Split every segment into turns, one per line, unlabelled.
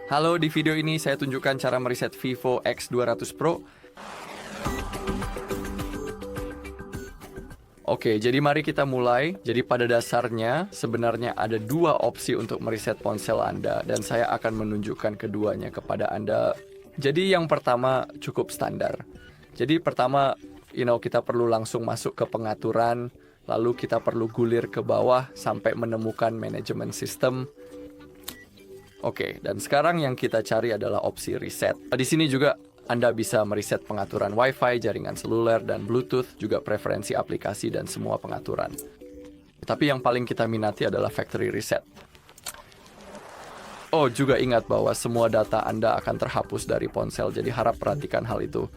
Halo, di video ini saya tunjukkan cara mereset Vivo X200 Pro. Oke, jadi mari kita mulai. Jadi pada dasarnya sebenarnya ada dua opsi untuk mereset ponsel Anda dan saya akan menunjukkan keduanya kepada Anda. Jadi yang pertama cukup standar. Jadi pertama, kita perlu langsung masuk ke pengaturan, lalu kita perlu gulir ke bawah sampai menemukan manajemen sistem. Oke, dan sekarang yang kita cari adalah opsi reset. Di sini juga Anda bisa mereset pengaturan Wi-Fi, jaringan seluler, dan Bluetooth, juga preferensi aplikasi dan semua pengaturan. Tapi yang paling kita minati adalah factory reset. Oh, juga ingat bahwa semua data Anda akan terhapus dari ponsel, jadi harap perhatikan hal itu.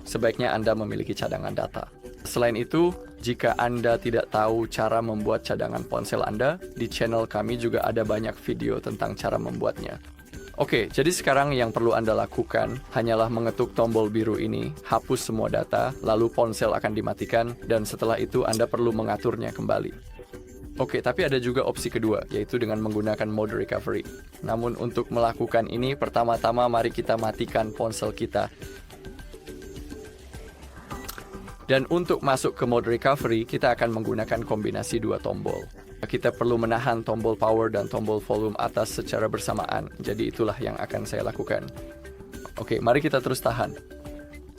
Sebaiknya Anda memiliki cadangan data. Selain itu, jika Anda tidak tahu cara membuat cadangan ponsel Anda, di channel kami juga ada banyak video tentang cara membuatnya. Oke, jadi sekarang yang perlu Anda lakukan hanyalah mengetuk tombol biru ini, hapus semua data, lalu ponsel akan dimatikan, dan setelah itu Anda perlu mengaturnya kembali. Oke, tapi ada juga opsi kedua, yaitu dengan menggunakan mode recovery. Namun untuk melakukan ini, pertama-tama mari kita matikan ponsel kita. Dan untuk masuk ke mode recovery, kita akan menggunakan kombinasi dua tombol. Kita perlu menahan tombol power dan tombol volume atas secara bersamaan. Jadi itulah yang akan saya lakukan. Oke, mari kita terus tahan.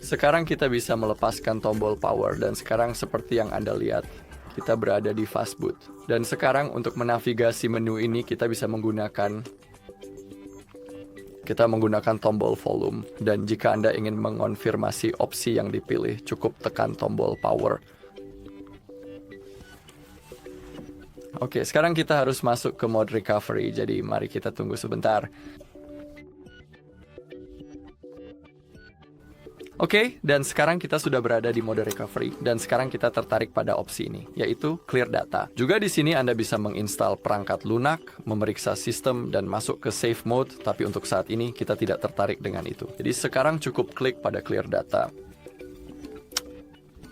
Sekarang kita bisa melepaskan tombol power dan sekarang seperti yang Anda lihat, kita berada di fastboot. Dan sekarang untuk menavigasi menu ini kita bisa menggunakan tombol volume. Dan jika Anda ingin mengonfirmasi opsi yang dipilih, cukup tekan tombol power. Oke, sekarang kita harus masuk ke mode recovery, jadi mari kita tunggu sebentar. Oke, dan sekarang kita sudah berada di mode recovery, dan sekarang kita tertarik pada opsi ini, yaitu clear data. Juga di sini Anda bisa menginstal perangkat lunak, memeriksa sistem, dan masuk ke safe mode, tapi untuk saat ini kita tidak tertarik dengan itu. Jadi sekarang cukup klik pada clear data.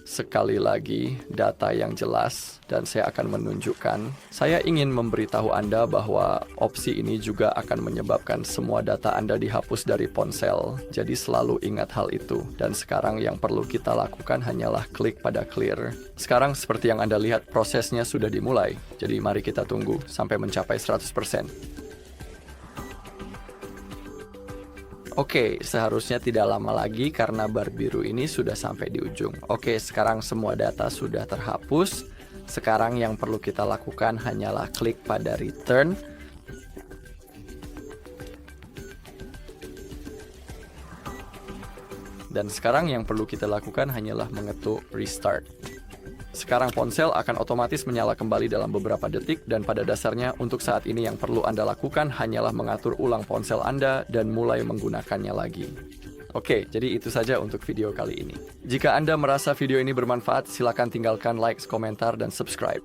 Sekali lagi, data yang jelas, dan saya akan menunjukkan. Saya ingin memberitahu Anda bahwa opsi ini juga akan menyebabkan semua data Anda dihapus dari ponsel. Jadi selalu ingat hal itu. Dan sekarang yang perlu kita lakukan hanyalah klik pada clear. Sekarang seperti yang Anda lihat, prosesnya sudah dimulai. Jadi mari kita tunggu sampai mencapai 100%. Oke, seharusnya tidak lama lagi karena bar biru ini sudah sampai di ujung. Oke, sekarang semua data sudah terhapus. Sekarang yang perlu kita lakukan hanyalah klik pada return. Dan sekarang yang perlu kita lakukan hanyalah mengetuk restart. Sekarang ponsel akan otomatis menyala kembali dalam beberapa detik dan pada dasarnya untuk saat ini yang perlu Anda lakukan hanyalah mengatur ulang ponsel Anda dan mulai menggunakannya lagi. Oke, jadi itu saja untuk video kali ini. Jika Anda merasa video ini bermanfaat, silakan tinggalkan like, komentar, dan subscribe.